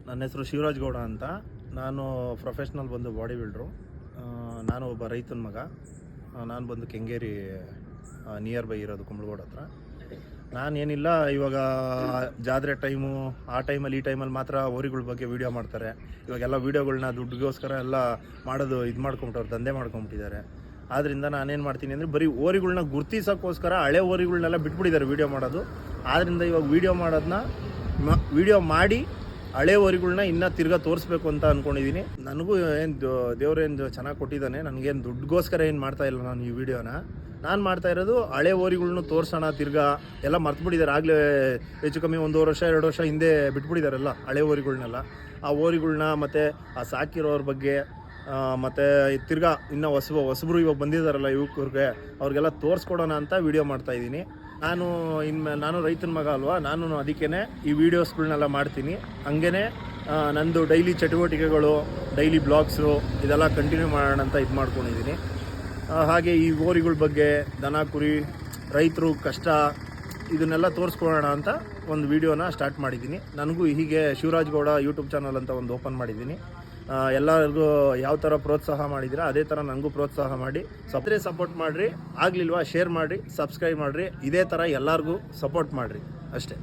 ನನ್ನ ಹೆಸರು ಶಿವರಾಜ್ ಗೌಡ ಅಂತ. ನಾನು ಪ್ರೊಫೆಷ್ನಲ್ ಬಂದು ಬಾಡಿ ಬಿಲ್ಡ್ರು. ನಾನು ಒಬ್ಬ ರೈತನ ಮಗ. ನಾನು ಬಂದು ಕೆಂಗೇರಿ ನಿಯರ್ ಬೈ ಇರೋದು ಕುಂಬಳಗೋಡ ಹತ್ರ. ನಾನೇನಿಲ್ಲ, ಇವಾಗ ಜಾತ್ರೆ ಟೈಮು ಆ ಟೈಮಲ್ಲಿ ಈ ಟೈಮಲ್ಲಿ ಮಾತ್ರ ಹೋರಿಗಳ ಬಗ್ಗೆ ವೀಡಿಯೋ ಮಾಡ್ತಾರೆ. ಇವಾಗೆಲ್ಲ ವೀಡಿಯೋಗಳನ್ನ ದುಡ್ಡಿಗೋಸ್ಕರ ಎಲ್ಲ ಮಾಡೋದು ಇದು ಮಾಡ್ಕೊಂಬಿಟ್ಟವ್ರು, ದಂಧೆ ಮಾಡ್ಕೊಂಬಿಟ್ಟಿದ್ದಾರೆ. ಆದ್ದರಿಂದ ನಾನೇನು ಮಾಡ್ತೀನಿ ಅಂದರೆ ಬರೀ ಹೋರಿಗಳನ್ನ ಗುರ್ತಿಸೋಕ್ಕೋಸ್ಕರ ಹಳೆ ಹೋರಿಗಳನ್ನೆಲ್ಲ ಬಿಟ್ಬಿಟ್ಟಿದ್ದಾರೆ ವೀಡಿಯೋ ಮಾಡೋದು. ಆದ್ದರಿಂದ ಇವಾಗ ವೀಡಿಯೋ ಮಾಡಿ ಹಳೆ ಹೋರಿಗಳನ್ನ ಇನ್ನೂ ತಿರ್ಗಾ ತೋರಿಸ್ಬೇಕು ಅಂತ ಅಂದ್ಕೊಂಡಿದ್ದೀನಿ. ನನಗೂ ಏನು ದೇವ್ರೇನು ಚೆನ್ನಾಗಿ ಕೊಟ್ಟಿದ್ದಾನೆ. ನನಗೇನು ದುಡ್ಡಿಗೋಸ್ಕರ ಏನು ಮಾಡ್ತಾಯಿಲ್ಲ ನಾನು ಈ ವಿಡಿಯೋನ. ನಾನು ಮಾಡ್ತಾ ಇರೋದು ಹಳೆ ಹೋರಿಗಳ್ನು ತೋರಿಸೋಣ. ತಿರ್ಗಾ ಎಲ್ಲ ಮರ್ತುಬಿಟ್ಟಿದ್ದಾರೆ. ಆಗಲೇ ಹೆಚ್ಚು ಕಮ್ಮಿ 1 ವರ್ಷ 2 ವರ್ಷ ಹಿಂದೆ ಬಿಟ್ಬಿಟ್ಟಿದ್ದಾರೆಲ್ಲ ಹಳೆ ಹೋರಿಗಳ್ನೆಲ್ಲ. ಆ ಹೋರಿಗಳ್ನ ಮತ್ತು ಆ ಸಾಕಿರೋರ ಬಗ್ಗೆ ಮತ್ತು ತಿರ್ಗಾ ಇನ್ನೂ ಹೊಸಬ್ರು ಇವಾಗ ಬಂದಿದ್ದಾರಲ್ಲ ಯುವಕರಿಗೆ, ಅವ್ರಿಗೆಲ್ಲ ತೋರಿಸ್ಕೊಡೋಣ ಅಂತ ವೀಡಿಯೋ ಮಾಡ್ತಾಯಿದ್ದೀನಿ. ನಾನು ರೈತನ ಮಗ ಅಲ್ವಾ, ನಾನು ಅದಕ್ಕೇ ಈ ವಿಡಿಯೋಸ್ಗಳನ್ನೆಲ್ಲ ಮಾಡ್ತೀನಿ. ಹಂಗೇ ನಂದು ಡೈಲಿ ಚಟುವಟಿಕೆಗಳು, ಡೈಲಿ ಬ್ಲಾಗ್ಸು ಇದೆಲ್ಲ ಕಂಟಿನ್ಯೂ ಮಾಡೋಣ ಅಂತ ಇದು ಮಾಡ್ಕೊಂಡಿದ್ದೀನಿ. ಹಾಗೆ ಈ ಹೋರಿಗಳ ಬಗ್ಗೆ, ದನ ಕುರಿ, ರೈತರು ಕಷ್ಟ ಇದನ್ನೆಲ್ಲ ತೋರಿಸ್ಕೊಳ್ಳೋಣ ಅಂತ ಒಂದು ವೀಡಿಯೋನ ಸ್ಟಾರ್ಟ್ ಮಾಡಿದ್ದೀನಿ. ನನಗೂ ಹೀಗೆ ಶಿವರಾಜ್ ಗೌಡ ಯೂಟ್ಯೂಬ್ ಚಾನಲ್ ಅಂತ ಒಂದು ಓಪನ್ ಮಾಡಿದ್ದೀನಿ. ಎಲ್ಲರಿಗೂ ಯಾವ ಥರ ಪ್ರೋತ್ಸಾಹ ಮಾಡಿದ್ದೀರಾ ಅದೇ ಥರ ನನಗೂ ಪ್ರೋತ್ಸಾಹ ಮಾಡಿ ಸಪೋರ್ಟ್ ಮಾಡಿರಿ. ಆಗಲಿಲ್ವಾ ಶೇರ್ ಮಾಡಿರಿ, ಸಬ್ಸ್ಕ್ರೈಬ್ ಮಾಡಿರಿ. ಇದೇ ಥರ ಎಲ್ಲರಿಗೂ ಸಪೋರ್ಟ್ ಮಾಡಿರಿ ಅಷ್ಟೇ.